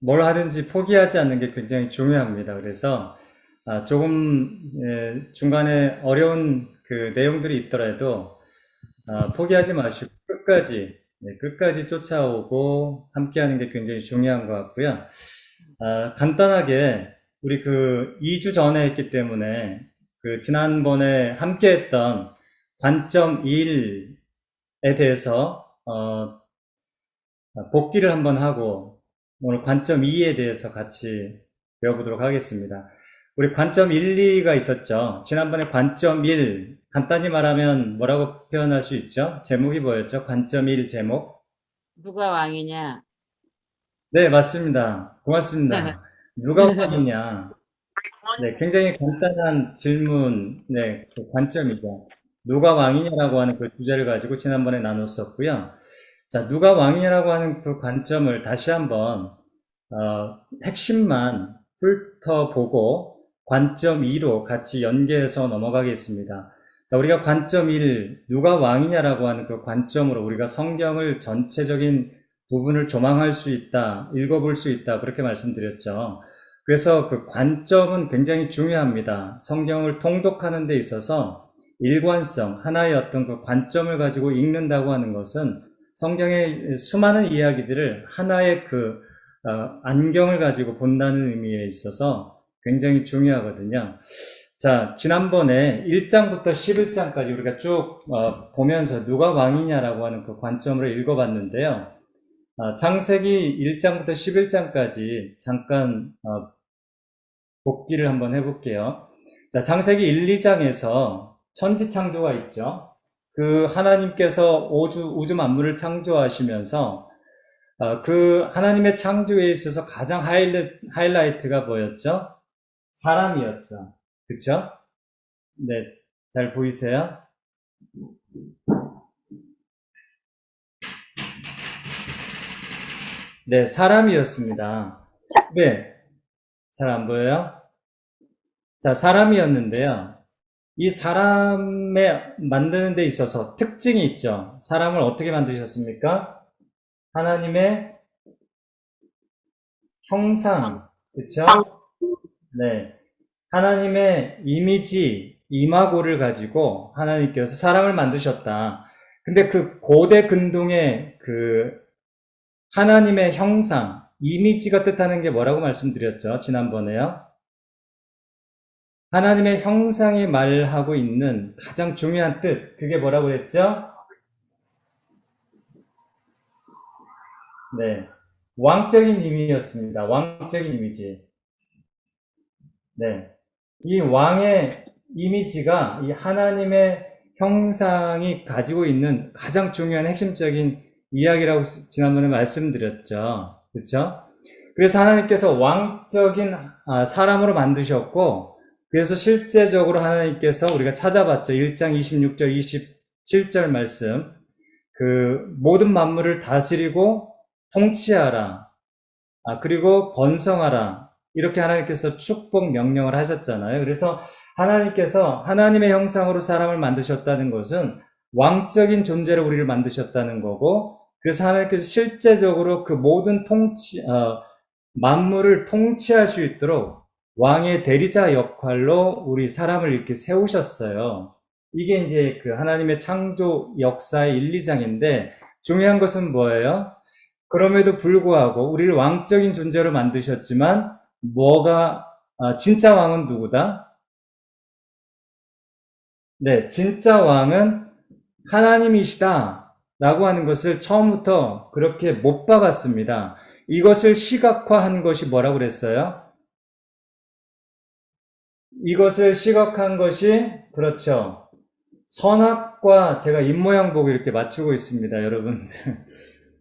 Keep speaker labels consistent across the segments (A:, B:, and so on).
A: 뭘 하든지 포기하지 않는 게 굉장히 중요합니다. 그래서 조금 중간에 어려운 그 내용들이 있더라도 포기하지 마시고 끝까지 쫓아오고 함께하는 게 굉장히 중요한 것 같고요. 간단하게 우리 그 2주 전에 했기 때문에 그 지난번에 함께했던 관점 1에 대해서 복기를 한번 하고 오늘 관점 2에 대해서 같이 배워보도록 하겠습니다. 우리 관점 1, 2가 있었죠. 지난번에 관점 1, 간단히 말하면 뭐라고 표현할 수 있죠? 제목이 뭐였죠? 관점 1 제목?
B: 누가 왕이냐?
A: 네, 맞습니다. 고맙습니다. 누가 왕이냐? 네, 굉장히 간단한 질문, 네, 그 관점이죠. 누가 왕이냐라고 하는 그 주제를 가지고 지난번에 나눴었고요. 자, 누가 왕이냐라고 하는 그 관점을 다시 한번 핵심만 훑어보고 관점 2로 같이 연계해서 넘어가겠습니다. 자, 우리가 관점 1, 누가 왕이냐라고 하는 그 관점으로 우리가 성경을 전체적인 부분을 조망할 수 있다, 읽어볼 수 있다, 그렇게 말씀드렸죠. 그래서 그 관점은 굉장히 중요합니다. 성경을 통독하는 데 있어서 일관성, 하나의 어떤 그 관점을 가지고 읽는다고 하는 것은 성경의 수많은 이야기들을 하나의 그 안경을 가지고 본다는 의미에 있어서 굉장히 중요하거든요. 자, 지난번에 1장부터 11장까지 우리가 쭉 보면서 누가 왕이냐라고 하는 그 관점으로 읽어봤는데요. 창세기 1장부터 11장까지 잠깐 복기를 한번 해볼게요. 자, 창세기 1, 2장에서 천지창조가 있죠. 그 하나님께서 우주 만물을 창조하시면서 그 하나님의 창조에 있어서 가장 하이라이트가 뭐였죠? 사람이었죠. 그쵸? 네, 잘 보이세요? 네, 사람이었습니다. 네, 잘 안 보여요? 자, 사람이었는데요. 이 사람에 만드는 데 있어서 특징이 있죠. 사람을 어떻게 만드셨습니까? 하나님의 형상, 그쵸? 네. 하나님의 이미지, 이마고를 가지고 하나님께서 사람을 만드셨다. 근데 그 고대 근동의 그 하나님의 형상, 이미지가 뜻하는 게 뭐라고 말씀드렸죠? 지난번에요. 하나님의 형상이 말하고 있는 가장 중요한 뜻, 그게 뭐라고 했죠? 네. 왕적인 의미였습니다. 왕적인 이미지. 네. 이 왕의 이미지가 이 하나님의 형상이 가지고 있는 가장 중요한 핵심적인 이야기라고 지난번에 말씀드렸죠. 그렇죠? 그래서 하나님께서 왕적인 사람으로 만드셨고, 그래서 실제적으로 하나님께서 우리가 찾아봤죠. 1장 26절, 27절 말씀. 그 모든 만물을 다스리고 통치하라. 그리고 번성하라. 이렇게 하나님께서 축복 명령을 하셨잖아요. 그래서 하나님께서 하나님의 형상으로 사람을 만드셨다는 것은 왕적인 존재로 우리를 만드셨다는 거고, 그래서 하나님께서 실제적으로 그 모든 만물을 통치할 수 있도록 왕의 대리자 역할로 우리 사람을 이렇게 세우셨어요. 이게 이제 그 하나님의 창조 역사의 1, 2장인데, 중요한 것은 뭐예요? 그럼에도 불구하고 우리를 왕적인 존재로 만드셨지만 진짜 왕은 누구다? 네, 진짜 왕은 하나님이시다 라고 하는 것을 처음부터 그렇게 못 박았습니다. 이것을 시각화한 것이 뭐라고 그랬어요? 이것을 시각한 것이 그렇죠. 선악과 제가 입모양 보고 이렇게 맞추고 있습니다, 여러분들.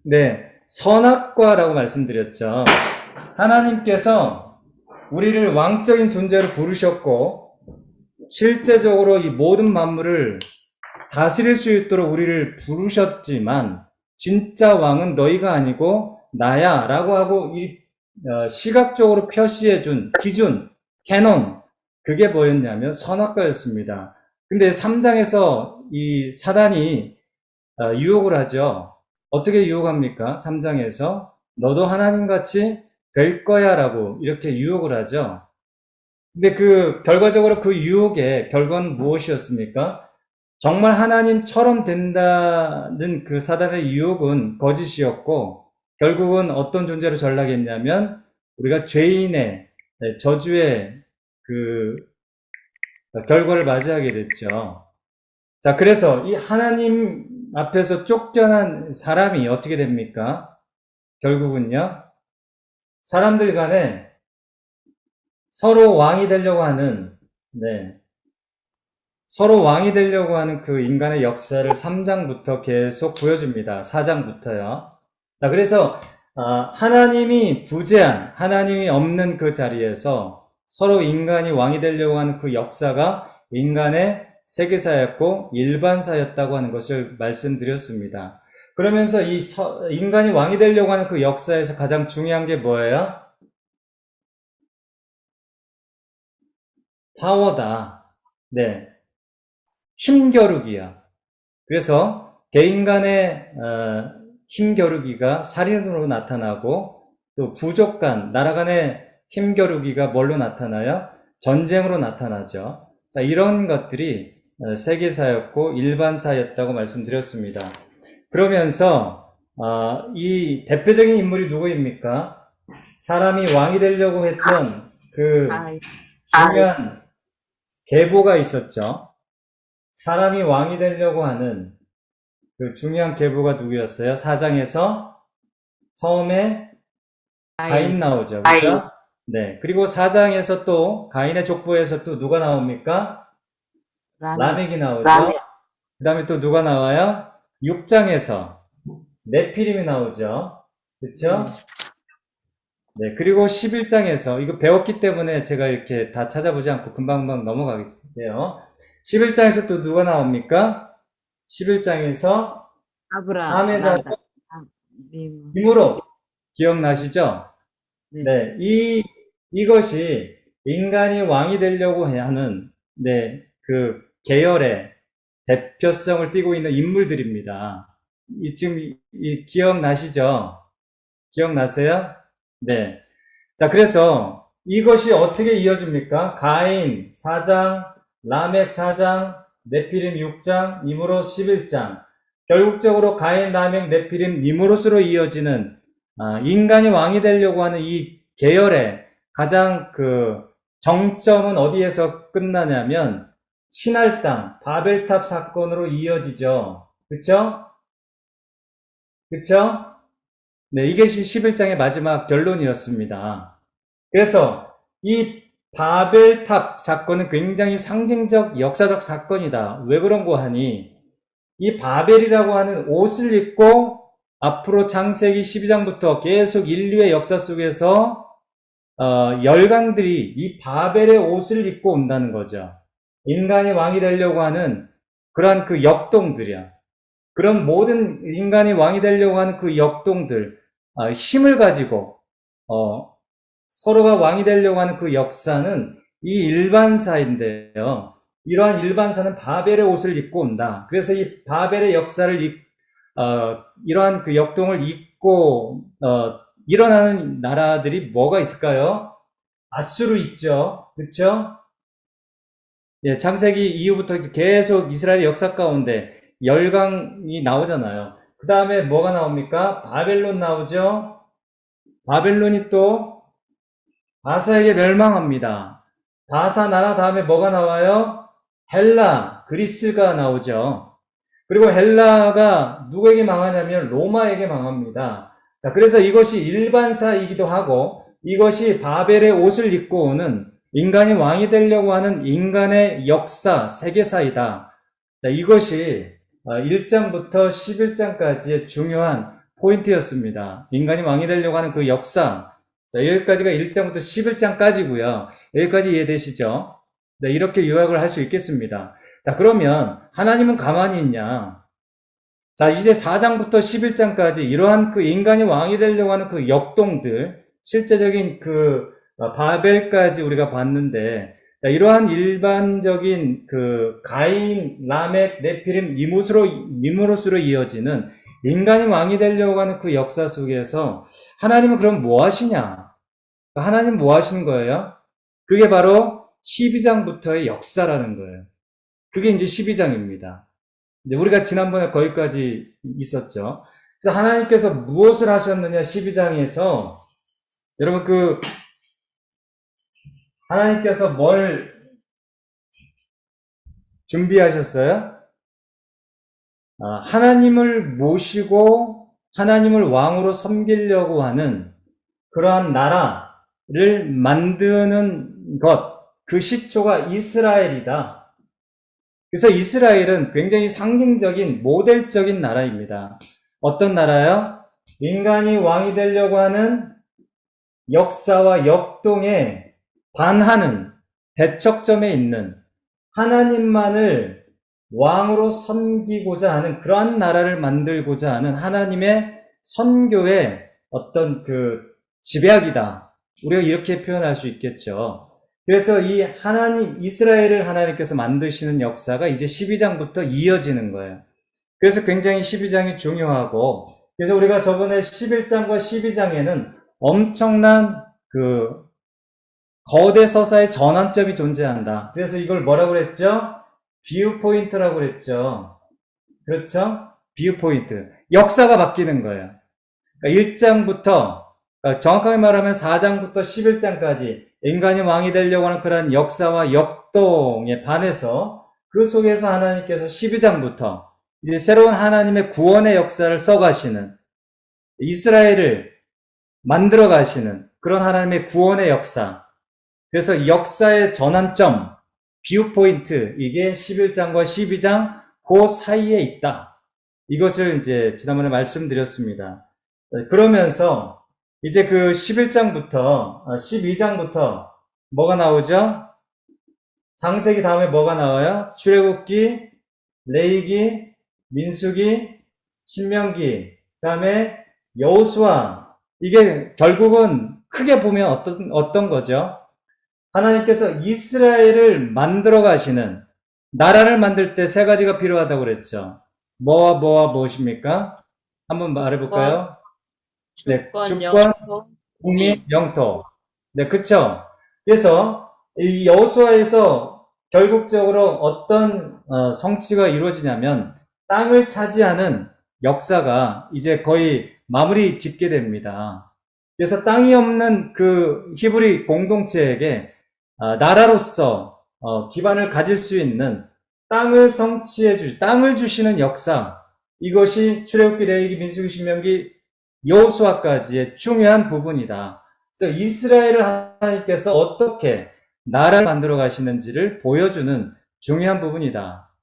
A: 네, 선악과라고 말씀드렸죠. 하나님께서 우리를 왕적인 존재로 부르셨고, 실제적으로 이 모든 만물을 다스릴 수 있도록 우리를 부르셨지만, 진짜 왕은 너희가 아니고 나야 라고 하고 이 시각적으로 표시해준 기준, 캐논, 그게 뭐였냐면 선악과였습니다. 근데 3장에서 이 사단이 유혹을 하죠. 어떻게 유혹합니까? 3장에서 너도 하나님같이 될 거야 라고 이렇게 유혹을 하죠. 근데 결과적으로 그 유혹의 결과는 무엇이었습니까? 정말 하나님처럼 된다는 그 사단의 유혹은 거짓이었고, 결국은 어떤 존재로 전락했냐면, 우리가 죄인의 저주의 그 결과를 맞이하게 됐죠. 자, 그래서 이 하나님 앞에서 쫓겨난 사람이 어떻게 됩니까? 결국은요, 사람들 간에 서로 왕이 되려고 하는, 서로 왕이 되려고 하는 그 인간의 역사를 3장부터 계속 보여줍니다. 4장부터요. 자, 그래서, 하나님이 부재한, 하나님이 없는 그 자리에서 서로 인간이 왕이 되려고 하는 그 역사가 인간의 세계사였고 일반사였다고 하는 것을 말씀드렸습니다. 그러면서 인간이 왕이 되려고 하는 그 역사에서 가장 중요한 게 뭐예요? 파워다. 네. 힘겨루기야. 그래서 개인 간의 힘겨루기가 살인으로 나타나고, 또 부족 간, 나라 간의 힘겨루기가 뭘로 나타나요? 전쟁으로 나타나죠. 자, 이런 것들이 세계사였고 일반사였다고 말씀드렸습니다. 그러면서 이 대표적인 인물이 누구입니까? 사람이 왕이 되려고 했던 그 중요한 계보가 있었죠. 사람이 왕이 되려고 하는 그 중요한 계보가 누구였어요? 4장에서 처음에 가인 나오죠. 그렇죠? 네. 그리고 4장에서 또 가인의 족보에서 또 누가 나옵니까? 라멕이 나오죠. 그 다음에 또 누가 나와요? 6장에서 네피림이 나오죠. 그렇죠? 네. 그리고 11장에서 이거 배웠기 때문에 제가 이렇게 다 찾아보지 않고 금방금방 넘어가게돼요. 11장에서 또 누가 나옵니까? 11장에서
B: 아브라함,
A: 힘으로 기억나시죠? 네. 이것이 인간이 왕이 되려고 하는, 그 계열의 대표성을 띠고 있는 인물들입니다. 지금 기억나시죠? 기억나세요? 네. 자, 그래서 이것이 어떻게 이어집니까? 가인 4장, 라멕 4장, 네피림 6장, 니무롯 11장. 결국적으로 가인, 라멕, 네피림, 니무롯으로 이어지는 인간이 왕이 되려고 하는 이 계열의 가장 정점은 어디에서 끝나냐면 신할 땅, 바벨탑 사건으로 이어지죠. 그쵸? 그쵸? 네, 이것이 11장의 마지막 결론이었습니다. 그래서 이 바벨탑 사건은 굉장히 상징적, 역사적 사건이다. 왜 그런고 하니 이 바벨이라고 하는 옷을 입고 앞으로 창세기 12장부터 계속 인류의 역사 속에서 열강들이 이 바벨의 옷을 입고 온다는 거죠. 인간이 왕이 되려고 하는 그러한 그 역동들이야. 그런 모든 인간이 왕이 되려고 하는 그 역동들, 힘을 가지고 서로가 왕이 되려고 하는 그 역사는 이 일반사인데요. 이러한 일반사는 바벨의 옷을 입고 온다. 그래서 이 바벨의 역사를 이러한 그 역동을 입고 일어나는 나라들이 뭐가 있을까요? 아수르 있죠. 그렇죠? 예, 창세기 이후부터 계속 이스라엘의 역사 가운데 열강이 나오잖아요. 그 다음에 뭐가 나옵니까? 바벨론 나오죠. 바벨론이 또 바사에게 멸망합니다. 바사 나라 다음에 뭐가 나와요? 헬라, 그리스가 나오죠. 그리고 헬라가 누구에게 망하냐면 로마에게 망합니다. 자, 그래서 이것이 일반사이기도 하고 이것이 바벨의 옷을 입고 오는 인간이 왕이 되려고 하는 인간의 역사, 세계사이다. 자, 이것이 1장부터 11장까지의 중요한 포인트였습니다. 인간이 왕이 되려고 하는 그 역사. 자, 여기까지가 1장부터 11장까지고요. 여기까지 이해되시죠? 네, 이렇게 요약을 할 수 있겠습니다. 자, 그러면 하나님은 가만히 있냐? 자, 이제 4장부터 11장까지 이러한 그 인간이 왕이 되려고 하는 그 역동들, 실제적인 바벨까지 우리가 봤는데, 자, 이러한 일반적인 가인, 라멕, 네피림, 니무롯으로 이어지는 인간이 왕이 되려고 하는 그 역사 속에서 하나님은 그럼 뭐 하시냐? 하나님 뭐 하시는 거예요? 그게 바로 12장부터의 역사라는 거예요. 그게 이제 12장입니다. 이제 우리가 지난번에 거기까지 있었죠. 그래서 하나님께서 무엇을 하셨느냐 12장에서 여러분 하나님께서 뭘 준비하셨어요? 하나님을 모시고 하나님을 왕으로 섬기려고 하는 그러한 나라를 만드는 것, 그 시초가 이스라엘이다. 그래서 이스라엘은 굉장히 상징적인 모델적인 나라입니다. 어떤 나라요? 인간이 왕이 되려고 하는 역사와 역동에 반하는 대척점에 있는 하나님만을 왕으로 섬기고자 하는 그러한 나라를 만들고자 하는 하나님의 선교의 어떤 그 집약이다. 우리가 이렇게 표현할 수 있겠죠. 그래서 이 이스라엘을 하나님께서 만드시는 역사가 이제 12장부터 이어지는 거예요. 그래서 굉장히 12장이 중요하고, 그래서 우리가 저번에 11장과 12장에는 엄청난 거대 서사의 전환점이 존재한다. 그래서 이걸 뭐라고 그랬죠? 비유 포인트라고 그랬죠. 그렇죠? 비유 포인트. 역사가 바뀌는 거예요. 그러니까 1장부터, 정확하게 말하면 4장부터 11장까지 인간이 왕이 되려고 하는 그런 역사와 역동에 반해서 그 속에서 하나님께서 12장부터 이제 새로운 하나님의 구원의 역사를 써가시는, 이스라엘을 만들어 가시는 그런 하나님의 구원의 역사. 그래서 역사의 전환점, 비유 포인트, 이게 11장과 12장 그 사이에 있다. 이것을 이제 지난번에 말씀드렸습니다. 그러면서 이제 그 11장부터 12장부터 뭐가 나오죠? 창세기 다음에 뭐가 나와요? 출애굽기, 레위기, 민수기, 신명기, 그다음에 여호수아. 이게 결국은 크게 보면 어떤 거죠? 하나님께서 이스라엘을 만들어 가시는, 나라를 만들 때 세 가지가 필요하다고 그랬죠. 뭐와 무엇입니까? 한번 말해볼까요? 네,
B: 주권,
A: 주권,
B: 영토,
A: 국민, 영토. 네, 그쵸? 그래서 이 여호수아에서 결국적으로 어떤 성취가 이루어지냐면 땅을 차지하는 역사가 이제 거의 마무리 짓게 됩니다. 그래서 땅이 없는 그 히브리 공동체에게 나라로서 기반을 가질 수 있는 땅을 땅을 주시는 역사, 이것이 출애굽기, 레위기, 민수기, 신명기, 여호수아까지의 중요한 부분이다. 그래서 이스라엘을 하나님께서 어떻게 나라를 만들어 가시는지를 보여주는 중요한 부분이다.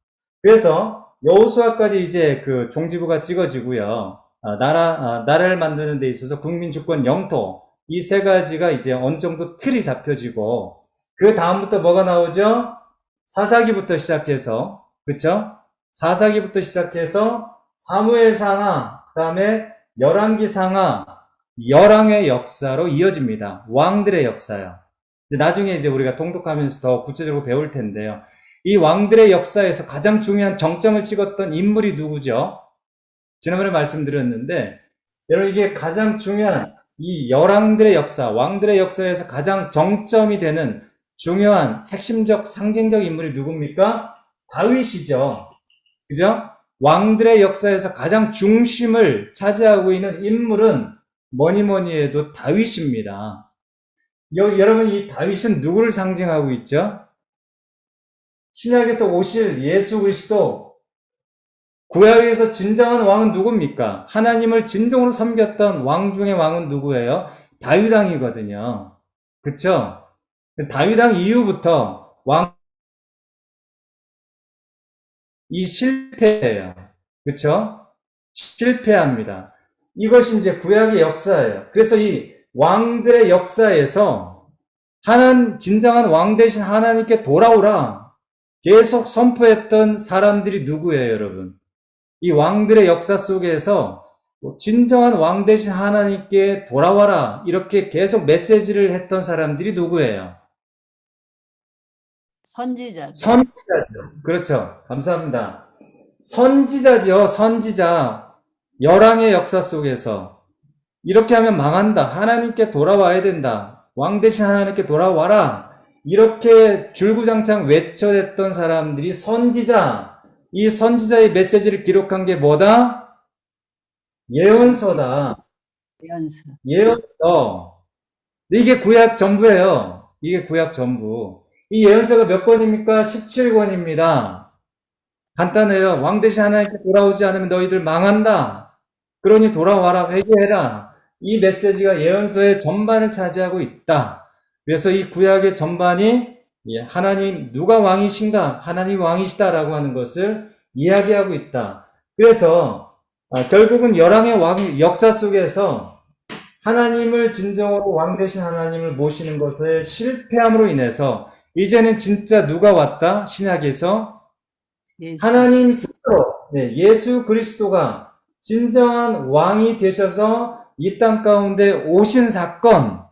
A: 그래서 여호수아까지 이제 그 종지부가 찍어지고요. 나라를 만드는 데 있어서 국민, 주권, 영토, 이 세 가지가 이제 어느 정도 틀이 잡혀지고, 그 다음부터 뭐가 나오죠? 사사기부터 시작해서, 그쵸? 사사기부터 시작해서 사무엘상하, 그 다음에 열왕기상하, 열왕의 역사로 이어집니다. 왕들의 역사요. 나중에 이제 우리가 통독하면서 더 구체적으로 배울 텐데요. 이 왕들의 역사에서 가장 중요한 정점을 찍었던 인물이 누구죠? 지난번에 말씀드렸는데, 여러분 이게 가장 중요한 이 열왕들의 역사, 왕들의 역사에서 가장 정점이 되는 중요한 핵심적 상징적 인물이 누굽니까? 다윗이죠. 그죠? 왕들의 역사에서 가장 중심을 차지하고 있는 인물은 뭐니 해도 다윗입니다. 여러분 이 다윗은 누구를 상징하고 있죠? 신약에서 오실 예수 그리스도. 구약에서 진정한 왕은 누굽니까? 하나님을 진정으로 섬겼던 왕 중의 왕은 누구예요? 다윗 왕이거든요. 그쵸? 다윗 왕 이후부터 이 실패예요. 그쵸? 실패합니다. 이것이 이제 구약의 역사예요. 그래서 이 왕들의 역사에서 진정한 왕 대신 하나님께 돌아오라 계속 선포했던 사람들이 누구예요, 여러분? 이 왕들의 역사 속에서 진정한 왕 대신 하나님께 돌아와라 이렇게 계속 메시지를 했던 사람들이 누구예요?
C: 선지자죠.
A: 선지자죠. 그렇죠. 감사합니다. 선지자죠. 선지자. 열왕의 역사 속에서 이렇게 하면 망한다. 하나님께 돌아와야 된다. 왕 대신 하나님께 돌아와라. 이렇게 줄구장창 외쳐댔던 사람들이 선지자, 이 선지자의 메시지를 기록한 게 뭐다? 예언서다.
C: 연서.
A: 예언서. 이게 구약 전부예요. 이게 구약 전부. 이 예언서가 몇 권입니까? 17권입니다. 간단해요. 왕 대신 하나님께 돌아오지 않으면 너희들 망한다. 그러니 돌아와라, 회개해라. 이 메시지가 예언서의 전반을 차지하고 있다. 그래서 이 구약의 전반이 하나님 누가 왕이신가? 하나님 왕이시다라고 하는 것을 이야기하고 있다. 그래서 결국은 열왕의 역사 속에서 하나님을 진정으로 왕 대신 하나님을 모시는 것에 실패함으로 인해서 이제는 진짜 누가 왔다? 신약에서
C: 예수.
A: 하나님 스스로, 예수 그리스도가 진정한 왕이 되셔서 이 땅 가운데 오신 사건,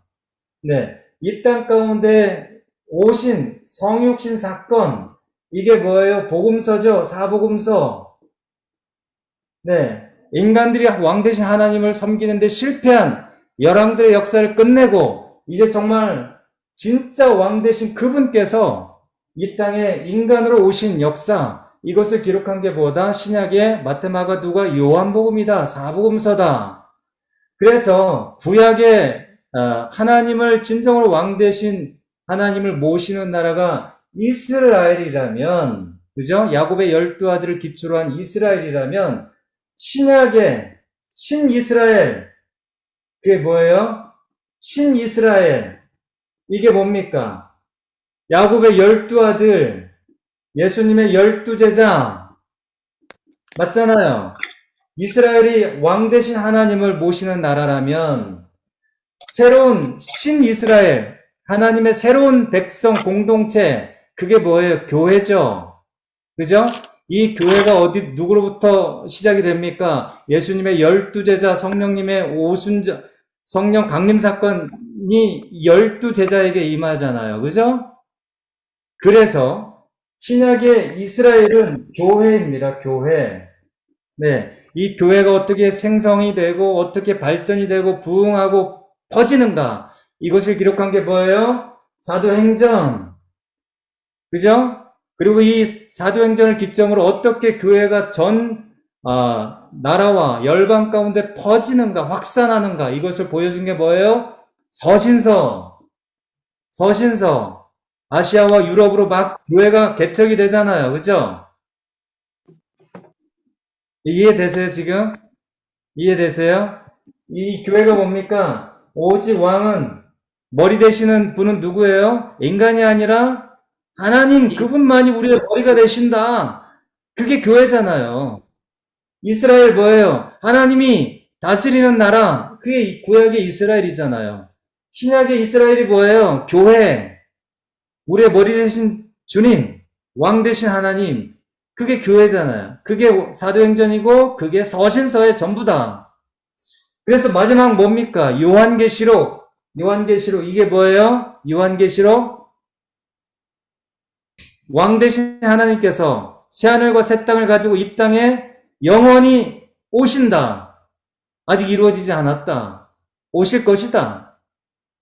A: 이 땅 가운데 오신 성육신 사건, 이게 뭐예요? 복음서죠? 사복음서. 인간들이 왕 대신 하나님을 섬기는데 실패한 열왕들의 역사를 끝내고, 이제 정말 진짜 왕 대신 그분께서 이 땅에 인간으로 오신 역사, 이것을 기록한 게 뭐다? 신약의 마태, 마가, 누가, 요한복음이다. 사복음서다. 그래서 구약의 하나님을 진정으로 왕 대신 하나님을 모시는 나라가 이스라엘이라면, 그죠? 야곱의 12아들을 기초로 한 이스라엘이라면 신약의 신이스라엘, 그게 뭐예요? 신이스라엘. 이게 뭡니까? 야곱의 12아들, 예수님의 12제자. 맞잖아요. 이스라엘이 왕 대신 하나님을 모시는 나라라면 새로운 신이스라엘, 하나님의 새로운 백성 공동체, 그게 뭐예요? 교회죠. 그죠? 이 교회가 누구로부터 시작이 됩니까? 예수님의 12제자, 성령님의 성령 강림 사건이 12제자에게 임하잖아요. 그죠? 그래서 신약의 이스라엘은 교회입니다. 교회. 이 교회가 어떻게 생성이 되고 어떻게 발전이 되고 부흥하고 퍼지는가, 이것을 기록한 게 뭐예요? 사도행전. 그죠? 그리고 이 사도행전을 기점으로 어떻게 교회가 전 나라와 열방 가운데 퍼지는가, 확산하는가, 이것을 보여준 게 뭐예요? 서신서. 아시아와 유럽으로 막 교회가 개척이 되잖아요. 그죠? 이해되세요, 지금? 이해되세요? 이 교회가 뭡니까? 오직 왕은, 머리 되시는 분은 누구예요? 인간이 아니라 하나님, 그분만이 우리의 머리가 되신다. 그게 교회잖아요. 이스라엘 뭐예요? 하나님이 다스리는 나라. 그게 구약의 이스라엘이잖아요. 신약의 이스라엘이 뭐예요? 교회. 우리의 머리 되신 주님, 왕 되신 하나님. 그게 교회잖아요. 그게 사도행전이고 그게 서신서의 전부다. 그래서 마지막 뭡니까? 요한계시록. 이게 뭐예요? 요한계시록. 왕 대신 하나님께서 새하늘과 새 땅을 가지고 이 땅에 영원히 오신다. 아직 이루어지지 않았다. 오실 것이다.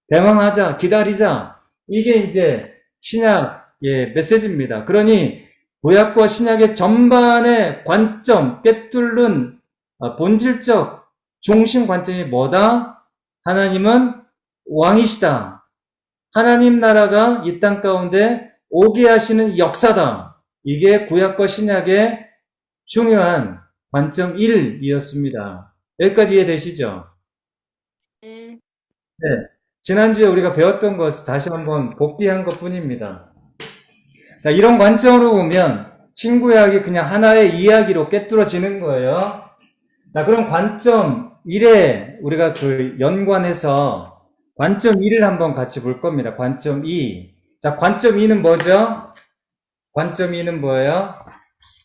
A: 대망하자, 기다리자. 이게 이제 신약의 메시지입니다. 그러니 구약과 신약의 전반의 관점, 꿰뚫는 본질적 중심 관점이 뭐다? 하나님은 왕이시다. 하나님 나라가 이 땅 가운데 오게 하시는 역사다. 이게 구약과 신약의 중요한 관점 1이었습니다. 여기까지 이해되시죠?
B: 네.
A: 지난주에 우리가 배웠던 것을 다시 한번 복기한 것 뿐입니다. 자, 이런 관점으로 보면 신구약이 그냥 하나의 이야기로 꿰뚫어지는 거예요. 자, 그럼 관점 1에 우리가 연관해서 관점 2를 한번 같이 볼 겁니다. 관점 2. 자, 관점 2는 뭐죠? 관점 2는 뭐예요?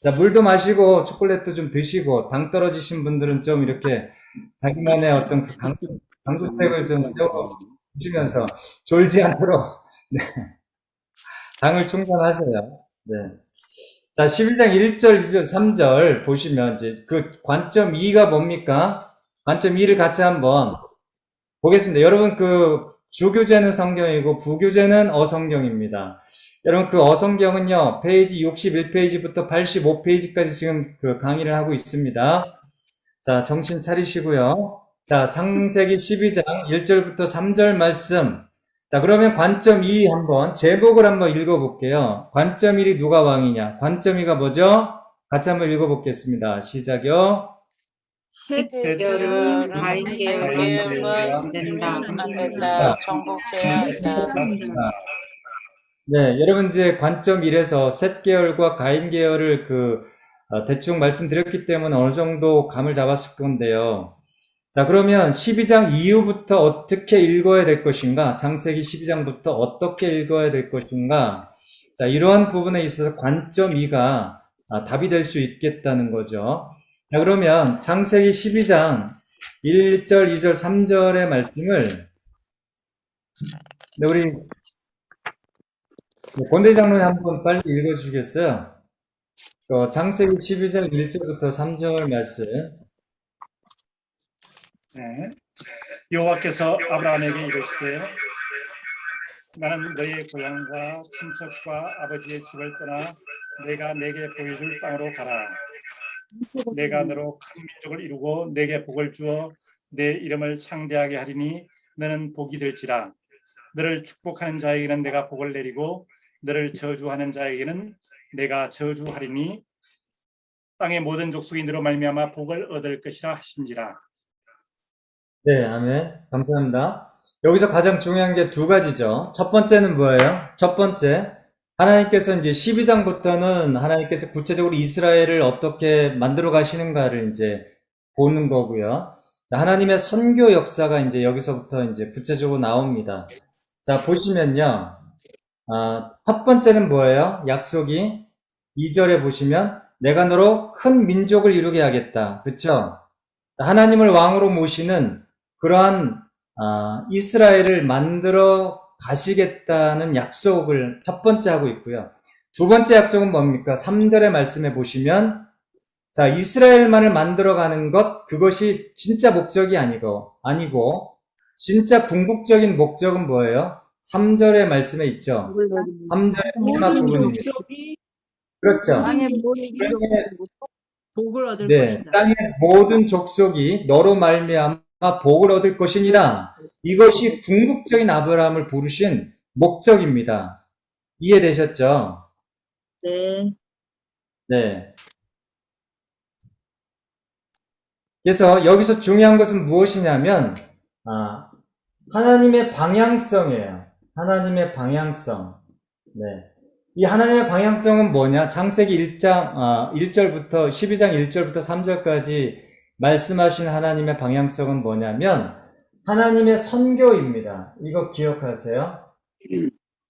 A: 자, 물도 마시고 초콜릿도 좀 드시고 당 떨어지신 분들은 좀 이렇게 자기만의 어떤 그 강구책을 좀 세워 주시면서 졸지 않도록 당을 충전하세요. 자, 12장 1절, 2절, 3절 보시면 이제 그 관점 2가 뭡니까? 관점 2를 같이 한번 보겠습니다. 여러분 그 주교재는 성경이고 부교재는 어성경입니다. 여러분 그 어성경은요, 페이지 61페이지부터 85페이지까지 지금 그 강의를 하고 있습니다. 자, 정신 차리시고요. 자, 창세기 12장 1절부터 3절 말씀. 자, 그러면 관점 2 한번, 제목을 한번 읽어볼게요. 관점 1이 누가 왕이냐? 관점 2가 뭐죠? 같이 한번 읽어보겠습니다. 시작요.
B: 셋 계열은 가인 계열과
D: 안
B: 된다.
D: 안 된다. 정복해야 한다.
A: 네, 여러분 이제 관점 1에서 셋 계열과 가인 계열을 대충 말씀드렸기 때문에 어느 정도 감을 잡았을 건데요. 자, 그러면 12장 이후부터 어떻게 읽어야 될 것인가? 창세기 12장부터 어떻게 읽어야 될 것인가? 자, 이러한 부분에 있어서 관점 2가 답이 될 수 있겠다는 거죠. 자, 그러면 창세기 12장 1절, 2절, 3절의 말씀을 네, 우리 권대 장로님 한번 빨리 읽어주시겠어요? 창세기 12장 1절부터 3절 말씀.
E: 네. 여호와께서 아브라함에게 이르시되 나는 너의 고향과 친척과 아버지의 집을 떠나 내가 내게 보여줄 땅으로 가라. 내가 너로 큰 민족을 이루고 내게 복을 주어 내 이름을 창대하게 하리니 너는 복이 될지라. 너를 축복하는 자에게는 내가 복을 내리고 너를 저주하는 자에게는 내가 저주하리니 땅의 모든 족속이 너로 말미암아 복을 얻을 것이라 하신지라.
A: 네, 아멘. 감사합니다. 여기서 가장 중요한 게 두 가지죠. 첫 번째는 뭐예요? 첫 번째, 하나님께서 이제 12장부터는 하나님께서 구체적으로 이스라엘을 어떻게 만들어 가시는가를 이제 보는 거고요. 하나님의 선교 역사가 이제 여기서부터 이제 구체적으로 나옵니다. 자, 보시면요. 첫 번째는 뭐예요? 약속이 2절에 보시면 내가 너로 큰 민족을 이루게 하겠다. 그쵸? 하나님을 왕으로 모시는 그러한 이스라엘을 만들어 가시겠다는 약속을 첫 번째 하고 있고요. 두 번째 약속은 뭡니까? 3절의 말씀에 보시면 자, 이스라엘만을 만들어가는 것, 그것이 진짜 목적이 아니고 진짜 궁극적인 목적은 뭐예요? 3절의 말씀에 있죠. 3절의 마지막 부분입니다. 그렇죠.
C: 땅의 모든
B: 복을 얻을
A: 네,
B: 것이다.
A: 땅의 모든 족속이 너로 말미암아 복을 얻을 것이니라. 이것이 궁극적인 아브라함을 부르신 목적입니다. 이해되셨죠?
B: 네.
A: 네. 그래서 여기서 중요한 것은 무엇이냐면 하나님의 방향성이에요. 하나님의 방향성. 네. 이 하나님의 방향성은 뭐냐? 창세기 1절부터 12장 1절부터 3절까지 말씀하신 하나님의 방향성은 뭐냐면 하나님의 선교입니다. 이거 기억하세요?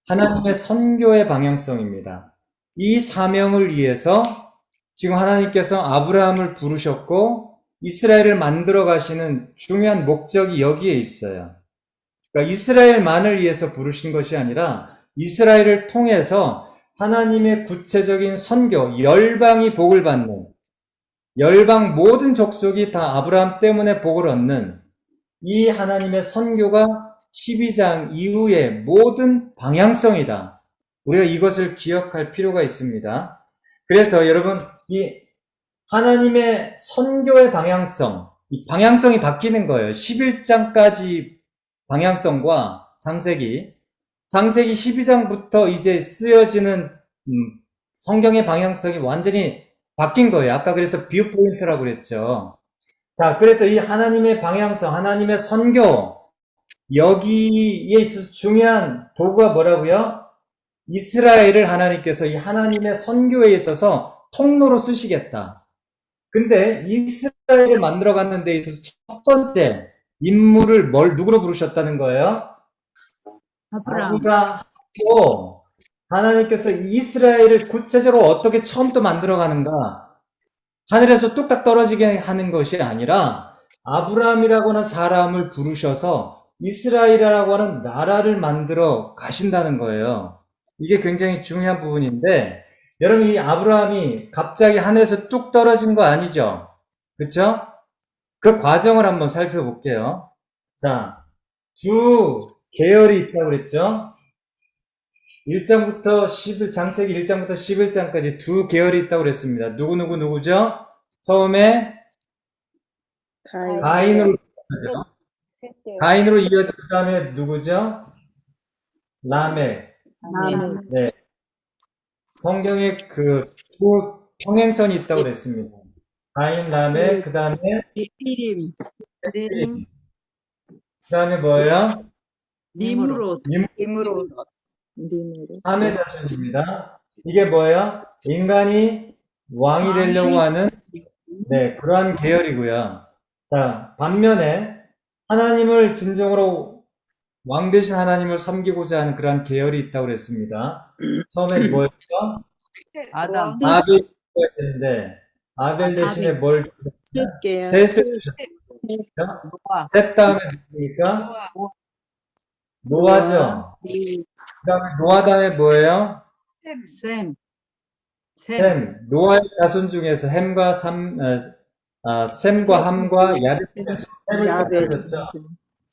A: 하나님의 선교의 방향성입니다. 이 사명을 위해서 지금 하나님께서 아브라함을 부르셨고 이스라엘을 만들어 가시는 중요한 목적이 여기에 있어요. 그러니까 이스라엘만을 위해서 부르신 것이 아니라 이스라엘을 통해서 하나님의 구체적인 선교, 열방이 복을 받는, 열방 모든 족속이 다 아브라함 때문에 복을 얻는 이 하나님의 선교가 12장 이후의 모든 방향성이다. 우리가 이것을 기억할 필요가 있습니다. 그래서 여러분, 이 하나님의 선교의 방향성, 이 방향성이 바뀌는 거예요. 11장까지 방향성과 창세기 12장부터 이제 쓰여지는 성경의 방향성이 완전히 바뀐 거예요. 아까 그래서 뷰 포인트라고 그랬죠. 자, 그래서 이 하나님의 방향성, 하나님의 선교, 여기에 있어서 중요한 도구가 뭐라고요? 이스라엘을 하나님께서 이 하나님의 선교에 있어서 통로로 쓰시겠다. 근데 이스라엘을 만들어가는 데 있어서 첫 번째 인물을 누구로 부르셨다는 거예요? 아브라함으로 하나님께서 이스라엘을 구체적으로 어떻게 처음부터 만들어가는가? 하늘에서 뚝딱 떨어지게 하는 것이 아니라 아브라함이라고 하는 사람을 부르셔서 이스라엘이라고 하는 나라를 만들어 가신다는 거예요. 이게 굉장히 중요한 부분인데 여러분, 이 아브라함이 갑자기 하늘에서 뚝 떨어진 거 아니죠? 그쵸? 그 과정을 한번 살펴볼게요. 자, 두 계열이 있다고 그랬죠? 1장부터 창세기 1장부터 11장까지 두 계열이 있다고 그랬습니다. 누구죠? 처음에 가인으로 이어져 그 다음에 누구죠? 라멕. 네. 성경에 그 두 평행선이 있다고 그랬습니다. 가인, 라멕, 그 다음에
B: 이림,
A: 그 다음에 뭐예요?
B: 님으로,
C: 힘으로
A: 3의 자손입니다. 이게 뭐예요? 인간이 왕이 되려고 하는 네, 그러한 계열이고요. 자, 반면에 하나님을 진정으로 왕 대신 하나님을 섬기고자 하는 그러한 계열이 있다고 그랬습니다. 처음에 뭐였죠?
C: 아담
A: 아벨이 되는데 아벨 대신에 뭘 셋을 주셨죠?
C: 노아
A: 셋 다음에 누굽니까? 노아죠. 그 다음에 노아 다음에 뭐예요?
C: 셈
A: 셈. 노아의 자손 중에서 햄과 셈과 함과 야벳을 줬죠.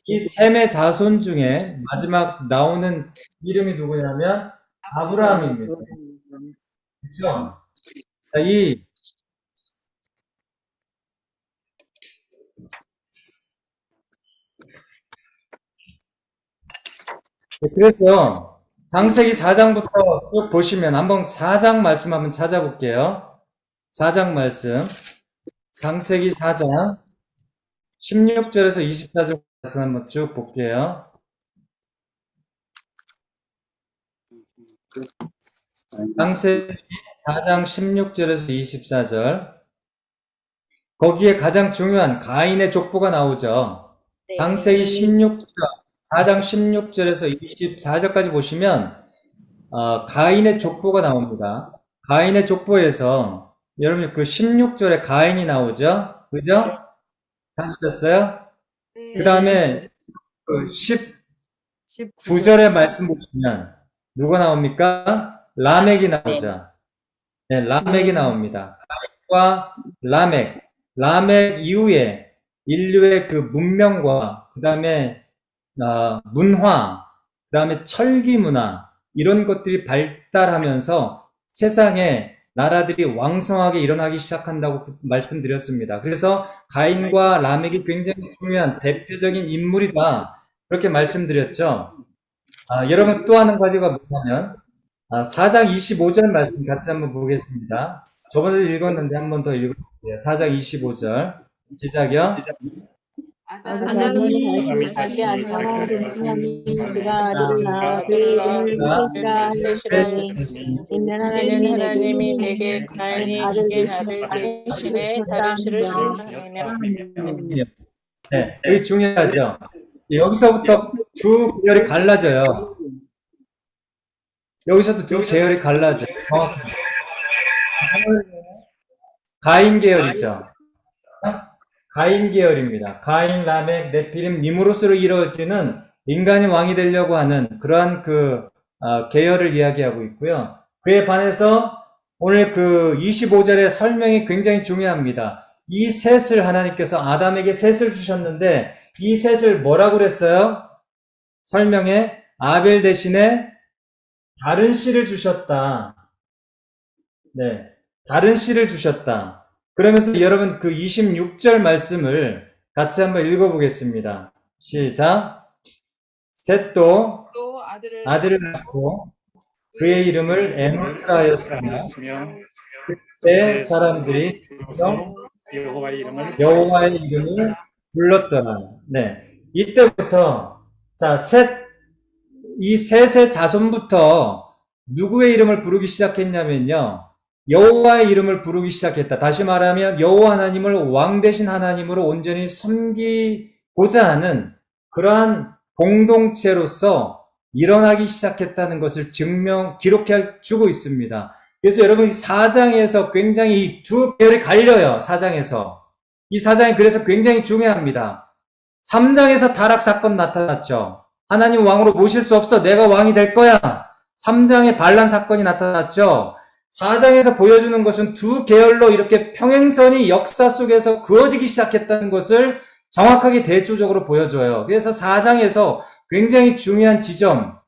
A: 이 셈의 자손 중에 마지막 나오는 이름이 누구냐면 아브라함입니다. 그렇죠? 자, 그래서 창세기 4장부터 쭉 보시면 한번 4장 말씀 한번 찾아볼게요. 4장 말씀. 창세기 4장 16절에서 24절 말씀 한번 쭉 볼게요. 창세기 4장 16절에서 24절. 거기에 가장 중요한 가인의 족보가 나오죠. 창세기 4장 16절에서 24절까지 보시면 가인의 족보가 나옵니다. 가인의 족보에서 여러분 그 16절에 가인이 나오죠. 그죠? 찾으셨어요? 그 다음에 그 19절의 말씀 보시면 누가 나옵니까? 라멕이 나오죠. 네, 라멕이 나옵니다. 가인과 라멕 이후에 인류의 그 문명과 그 다음에 문화, 그 다음에 철기 문화 이런 것들이 발달하면서 세상에 나라들이 왕성하게 일어나기 시작한다고 말씀드렸습니다. 그래서 가인과 라멕이 굉장히 중요한 대표적인 인물이다 그렇게 말씀드렸죠. 여러분 또 하는 가지가 뭐냐면 4장 25절 말씀 같이 한번 보겠습니다. 저번에도 읽었는데 한 번 더 읽어볼게요. 4장 25절 시작이요.
D: 하나님이 다시 앉아 동심하니 그가 아들을 낳아 그의 이름을 셋이라 하시더니 있는 하나님이 내게 가인이 아들 대신에 다른 씨를 주시며
A: 네, 이게 중요하죠. 여기서부터 두 계열이 갈라져요. 여기서도 두 계열이 갈라져요. 가인 계열이죠. 가인 계열입니다. 가인, 라멕, 네피림, 니무롯으로 이루어지는 인간이 왕이 되려고 하는 그러한 계열을 이야기하고 있고요. 그에 반해서 오늘 그 25절의 설명이 굉장히 중요합니다. 이 셋을 하나님께서 아담에게 셋을 주셨는데 이 셋을 뭐라고 그랬어요? 설명에 아벨 대신에 다른 씨를 주셨다. 네, 다른 씨를 주셨다. 그러면서 여러분 그 26절 말씀을 같이 한번 읽어보겠습니다. 시작. 셋도 아들을 낳고 그의 이름을 에노스라 하였으며 그때 사람들이
E: 여호와의
A: 이름을 불렀더라. 네, 이때부터 자, 이 셋의 자손부터 누구의 이름을 부르기 시작했냐면요. 여호와의 이름을 부르기 시작했다. 다시 말하면 여호와 하나님을 왕 대신 하나님으로 온전히 섬기고자 하는 그러한 공동체로서 일어나기 시작했다는 것을 기록해 주고 있습니다. 그래서 여러분 4장에서 굉장히 이 두 계열이 갈려요. 4장에서. 이 4장이 그래서 굉장히 중요합니다. 3장에서 타락 사건 나타났죠. 하나님 왕으로 모실 수 없어. 내가 왕이 될 거야. 3장에 반란 사건이 나타났죠. 4장에서 보여주는 것은 두 계열로 이렇게 평행선이 역사 속에서 그어지기 시작했다는 것을 정확하게 대조적으로 보여줘요. 그래서 4장에서 굉장히 중요한 지점,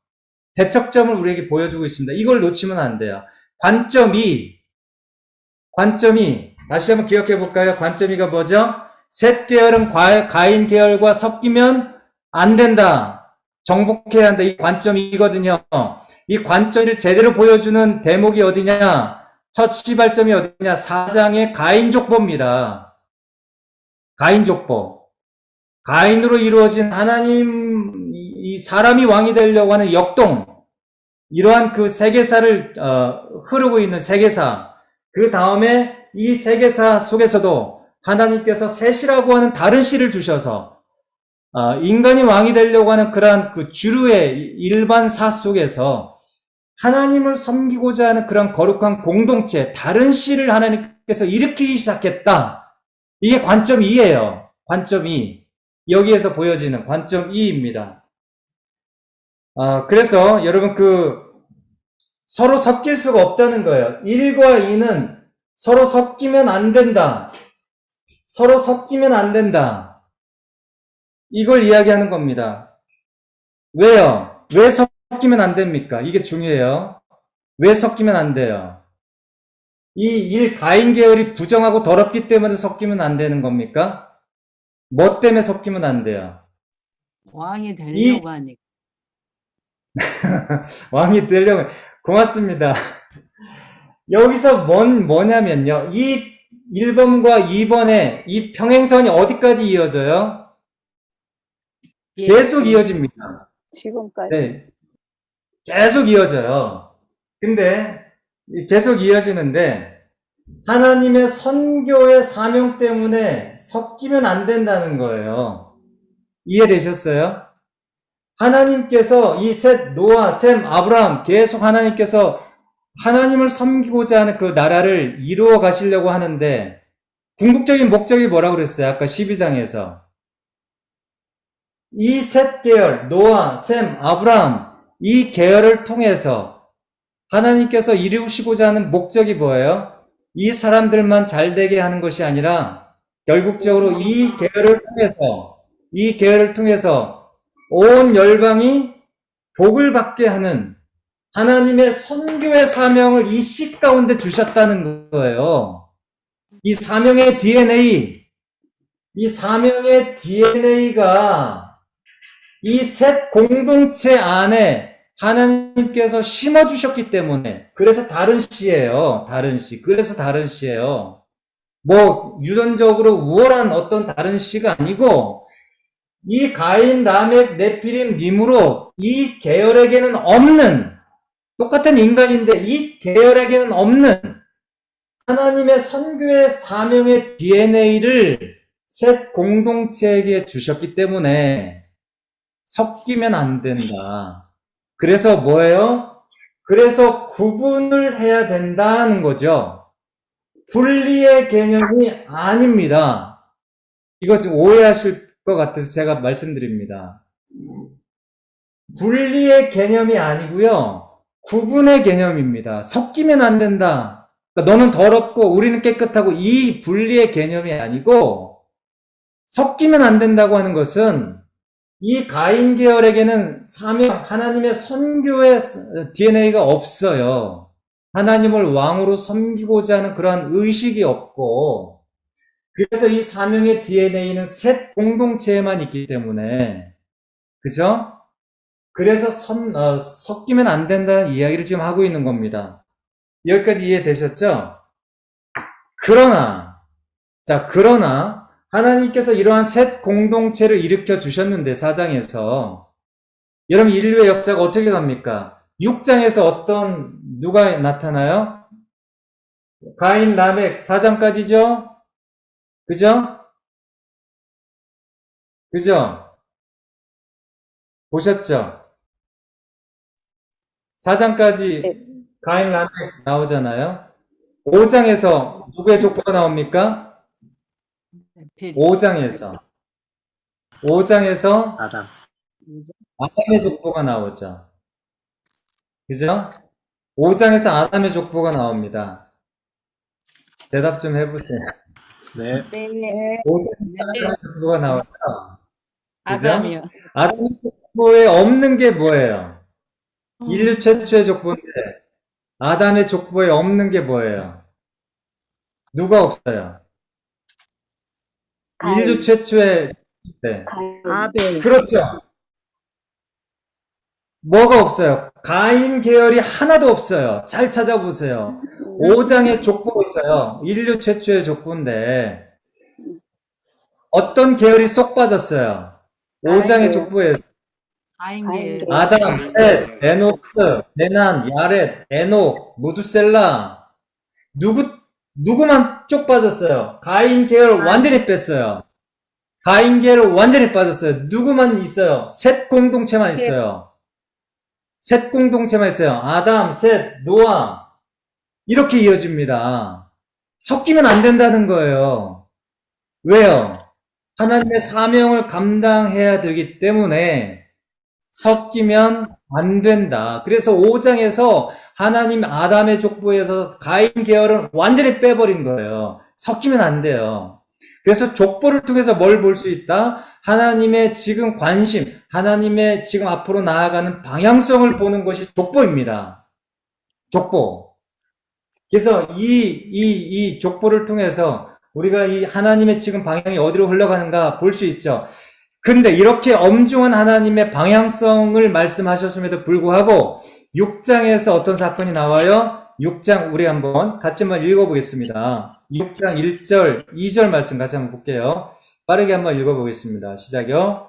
A: 대척점을 우리에게 보여주고 있습니다. 이걸 놓치면 안 돼요. 관점 2. 다시 한번 기억해 볼까요? 관점 2가 뭐죠? 셋 계열은 가인 계열과 섞이면 안 된다. 정복해야 한다. 이 관점 2거든요. 이 관점 2를 제대로 보여주는 대목이 어디냐? 첫 시발점이 어디냐? 4장의 가인족보입니다. 가인족보. 가인으로 이루어진 하나님, 이 사람이 왕이 되려고 하는 역동, 이러한 그 세계사를 흐르고 있는 세계사, 그 다음에 이 세계사 속에서도 하나님께서 셋이라고 하는 다른 씨를 주셔서 인간이 왕이 되려고 하는 그러한 그 주류의 일반사 속에서 하나님을 섬기고자 하는 그런 거룩한 공동체, 다른 씨를 하나님께서 일으키기 시작했다. 이게 관점 2예요. 관점 2. 여기에서 보여지는 관점 2입니다. 그래서 여러분 서로 섞일 수가 없다는 거예요. 1과 2는 서로 섞이면 안 된다. 서로 섞이면 안 된다. 이걸 이야기하는 겁니다. 왜요? 왜 섞이면 안 됩니까? 이게 중요해요. 왜 섞이면 안 돼요? 이 가인 계열이 부정하고 더럽기 때문에 섞이면 안 되는 겁니까? 뭐 때문에 섞이면 안 돼요?
B: 왕이 되려고 하니까.
A: 왕이 되려고. 고맙습니다. 여기서 뭐냐면요. 이 1번과 2번의 이 평행선이 어디까지 이어져요? 계속 이어집니다.
D: 지금까지.
A: 네. 계속 이어져요. 근데 계속 이어지는데 하나님의 선교의 사명 때문에 섞이면 안 된다는 거예요. 이해되셨어요? 하나님께서 이 셋, 노아, 셈, 아브라함 계속 하나님께서 하나님을 섬기고자 하는 그 나라를 이루어 가시려고 하는데 궁극적인 목적이 뭐라고 그랬어요? 아까 12장에서. 이 셋 계열, 노아, 셈, 아브라함 이 계열을 통해서 하나님께서 이루시고자 하는 목적이 뭐예요? 이 사람들만 잘 되게 하는 것이 아니라 결국적으로 이 계열을 통해서 온 열방이 복을 받게 하는 하나님의 선교의 사명을 이 씨 가운데 주셨다는 거예요. 이 사명의 DNA가 이 셋 공동체 안에 하나님께서 심어주셨기 때문에, 그래서 다른 씨예요. 다른 씨. 그래서 다른 씨예요. 뭐 유전적으로 우월한 어떤 다른 씨가 아니고 이 가인, 라멕, 네피림, 님으로 이 계열에게는 없는, 똑같은 인간인데 이 계열에게는 없는 하나님의 선교의 사명의 DNA를 셋 공동체에게 주셨기 때문에 섞이면 안 된다. 그래서 뭐예요? 그래서 구분을 해야 된다는 거죠. 분리의 개념이 아닙니다. 이거 좀 오해하실 것 같아서 제가 말씀드립니다. 분리의 개념이 아니고요. 구분의 개념입니다. 섞이면 안 된다. 그러니까 너는 더럽고 우리는 깨끗하고 이 분리의 개념이 아니고 섞이면 안 된다고 하는 것은 이 가인 계열에게는 사명, 하나님의 선교의 DNA가 없어요. 하나님을 왕으로 섬기고자 하는 그러한 의식이 없고, 그래서 이 사명의 DNA는 셋 공동체에만 있기 때문에, 그죠? 그래서 섞이면 안 된다는 이야기를 지금 하고 있는 겁니다. 여기까지 이해되셨죠? 그러나 하나님께서 이러한 셋 공동체를 일으켜 주셨는데 4장에서 여러분 인류의 역사가 어떻게 갑니까? 6장에서 누가 나타나요? 가인, 라멕 4장까지죠? 그죠? 보셨죠? 4장까지 가인, 라멕 나오잖아요. 5장에서 누구의 족보가 나옵니까? 5장에서 아담의 족보가 나오죠. 그죠? 5장에서 아담의 족보가 나옵니다. 대답 좀 해보세요.
E: 네.
D: 네.
A: 5장에서 아담의 족보가 나오죠. 그죠?
D: 아담이요.
A: 아담의 족보에 없는 게 뭐예요? 인류 최초의 족보인데 아담의 족보에 없는 게 뭐예요? 누가 없어요? 인류 최초의 네.
D: 아벨.
A: 그렇죠. 뭐가 없어요? 가인 계열이 하나도 없어요. 잘 찾아보세요. 5장에 족보가 있어요. 인류 최초의 족보인데 어떤 계열이 쏙 빠졌어요? 5장의 족보에
B: 가인계
A: 아담, 셋, 에노스, 베난, 야렛, 에녹, 무두셀라 누구만 쪽 빠졌어요? 가인 계열 완전히 뺐어요. 가인 계열 완전히 빠졌어요. 누구만 있어요? 셋 공동체만 있어요. 셋 공동체만 있어요. 아담, 셋, 노아 이렇게 이어집니다. 섞이면 안 된다는 거예요. 왜요? 하나님의 사명을 감당해야 되기 때문에 섞이면 안 된다. 그래서 5장에서 하나님 아담의 족보에서 가인 계열은 완전히 빼버린 거예요. 섞이면 안 돼요. 그래서 족보를 통해서 뭘 볼 수 있다? 하나님의 지금 관심, 하나님의 지금 앞으로 나아가는 방향성을 보는 것이 족보입니다. 족보. 그래서 이 족보를 통해서 우리가 이 하나님의 지금 방향이 어디로 흘러가는가 볼 수 있죠. 근데 이렇게 엄중한 하나님의 방향성을 말씀하셨음에도 불구하고 6장에서 어떤 사건이 나와요? 6장 우리 한번 같이 한번 읽어보겠습니다. 6장 1절, 2절 말씀 같이 한번 볼게요. 빠르게 한번 읽어보겠습니다. 시작이요.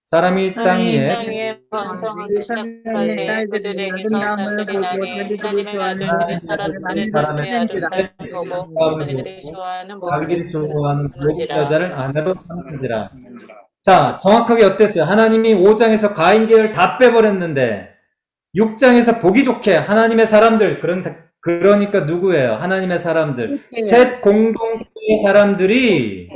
A: 사람이 땅 위에
D: 왕성하기 시작할 때 그들에게서 별들이 나니 하나님의 아들들이 사람들의 아름다움을 보고 그들이 좋아하는
A: 자기들이
D: 모든
A: 좋아하는 모든
D: 여자를
A: 여자를 아내로 삼는지라. 자, 정확하게 어땠어요? 하나님이 5장에서 가인 계열 다 빼버렸는데 6장에서 보기 좋게 하나님의 사람들, 그러니까 누구예요? 하나님의 사람들. 셋 공동체의 사람들이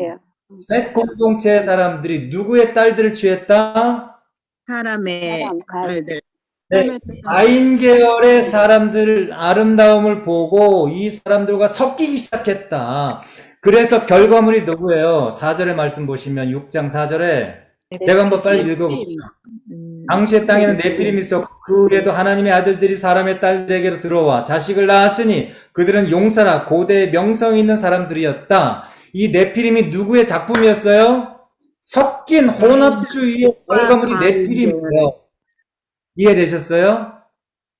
A: 셋 공동체의 사람들이 누구의 딸들을 취했다?
D: 사람의 아들들.
A: 네, 가인 계열의 사람들 아름다움을 보고 이 사람들과 섞이기 시작했다. 그래서 결과물이 누구예요? 4절의 말씀 보시면 6장 4절에 제가 한번 빨리 읽어볼게요. 당시의 땅에는 네피림이 있었고 그 후에도 하나님의 아들들이 사람의 딸들에게로 들어와 자식을 낳았으니 그들은 용사라 고대의 명성 있는 사람들이었다. 이 네피림이 누구의 작품이었어요? 섞인 혼합주의의 결과물이 네피림이에요. 이해되셨어요?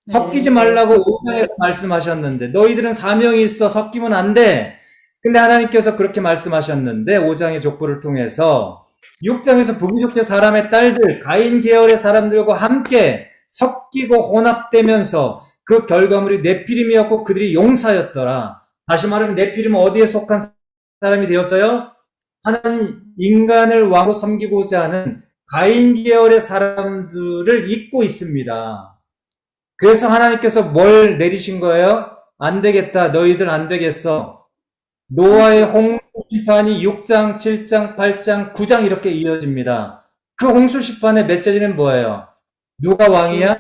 A: 섞이지 말라고 5장에서 말씀하셨는데 너희들은 사명이 있어 섞이면 안 돼. 근데 하나님께서 그렇게 말씀하셨는데 5장의 족보를 통해서 6장에서 보기 좋게 사람의 딸들, 가인 계열의 사람들과 함께 섞이고 혼합되면서 그 결과물이 네피림이었고 그들이 용사였더라. 다시 말하면 네피림은 어디에 속한 사람이 되었어요? 하나님 인간을 왕으로 섬기고자 하는 가인 계열의 사람들을 잇고 있습니다. 그래서 하나님께서 뭘 내리신 거예요? 안 되겠다. 너희들 안 되겠어. 노아의 홍수 심판이 6장, 7장, 8장, 9장 이렇게 이어집니다. 그 홍수 심판의 메시지는 뭐예요? 누가 왕이야?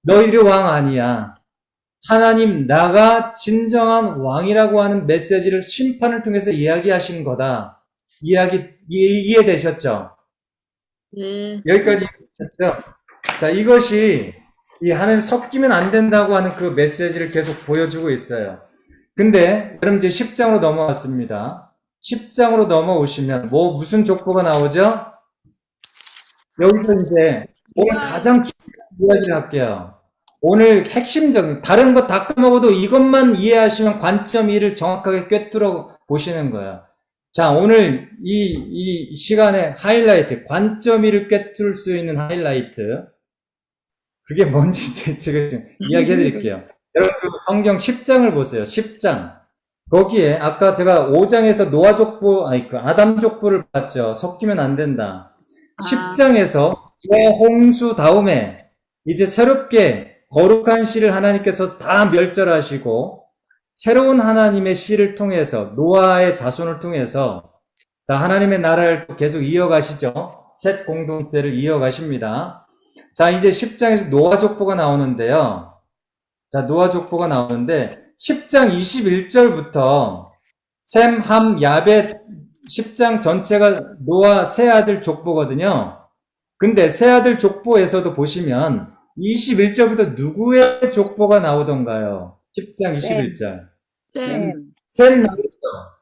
A: 너희들이 왕 아니야. 하나님 나가 진정한 왕이라고 하는 메시지를 심판을 통해서 이야기하신 거다. 이해되셨죠? 여기까지 이해되셨죠? 자, 이것이 이 하나님 섞이면 안 된다고 하는 그 메시지를 계속 보여주고 있어요. 근데 여러분 이제 10장으로 넘어왔습니다. 10장으로 넘어오시면 무슨 족보가 나오죠? 여기서 이제 오늘 가장 중요한 이야기를 할게요. 오늘 핵심적 다른 거 다 까먹어도 이것만 이해하시면 관점 1을 정확하게 꿰뚫어 보시는 거예요. 자, 오늘 이 시간의 하이라이트, 관점 1을 꿰뚫을 수 있는 하이라이트. 그게 뭔지 제가 지금 이야기해 드릴게요. 여러분, 성경 10장을 보세요. 10장. 거기에, 아까 제가 5장에서 노아 족보, 아담 족보를 봤죠. 섞이면 안 된다. 10장에서 홍수 다음에, 이제 새롭게 거룩한 씨를 하나님께서 다 멸절하시고, 새로운 하나님의 씨를 통해서, 노아의 자손을 통해서, 자, 하나님의 나라를 계속 이어가시죠. 셋 공동체를 이어가십니다. 자, 이제 10장에서 노아 족보가 나오는데요. 자, 노아 족보가 나오는데 10장 21절부터 셈, 함, 야벳 10장 전체가 노아 세 아들 족보거든요. 근데 세 아들 족보에서도 보시면 21절부터 누구의 족보가 나오던가요? 10장 21절.
C: 셈.
A: 셈 나오죠.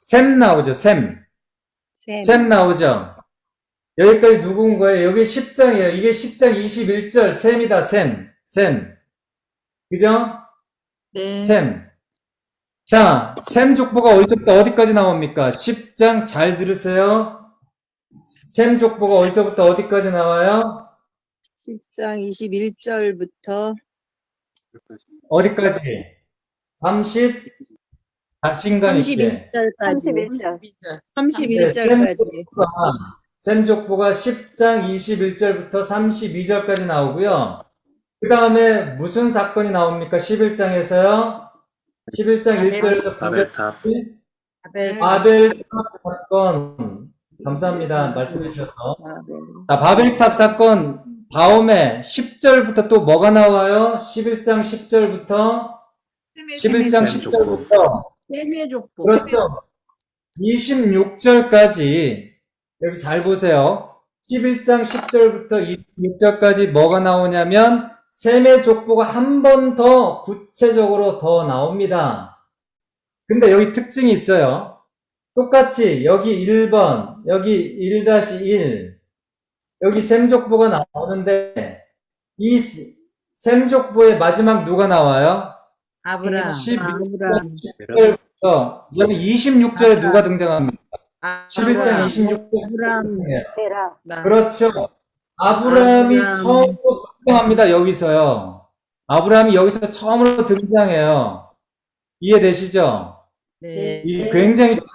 A: 셈 나오죠. 셈. 셈 나오죠. 여기까지 누구인 거예요? 여기 10장이에요. 이게 10장 21절 셈이다. 셈. 셈. 그죠?
B: 네.
A: 셈. 자, 셈 족보가 어디서부터 어디까지 나옵니까? 10장 잘 들으세요. 셈 족보가 어디서부터 어디까지 나와요?
D: 10장 21절부터
A: 어디까지? 30? 자신감 있게.
D: 31절까지.
A: 네,
D: 31절까지.
A: 셈 족보가 10장 21절부터 32절까지 나오고요. 그 다음에 무슨 사건이 나옵니까? 11장에서요. 11장 1절에서
F: 바벨탑.
A: 바벨탑 사건. 감사합니다. 말씀해 주셔서. 자, 바벨탑 사건 다음에 10절부터 또 뭐가 나와요? 11장 10절부터 11장
F: 셈
A: 10절부터
B: 셈의 족보.
A: 그렇죠. 26절까지 여기 잘 보세요. 11장 10절부터 26절까지 뭐가 나오냐면 셈의 족보가 한 번 더 구체적으로 더 나옵니다. 근데 여기 특징이 있어요. 똑같이 여기 1번, 여기 1-1, 여기 셈 족보가 나오는데 이 셈 족보의 마지막 누가 나와요?
C: 아브람.
A: 16절부터 여기 26절에 누가 등장합니까? 11장 26절에
C: 아브람.
A: 그렇죠. 아브라함이
C: 아브람.
A: 처음으로 등장합니다. 여기서요. 아브라함이 여기서 처음으로 등장해요. 이해되시죠?
C: 네.
A: 이 굉장히 중요한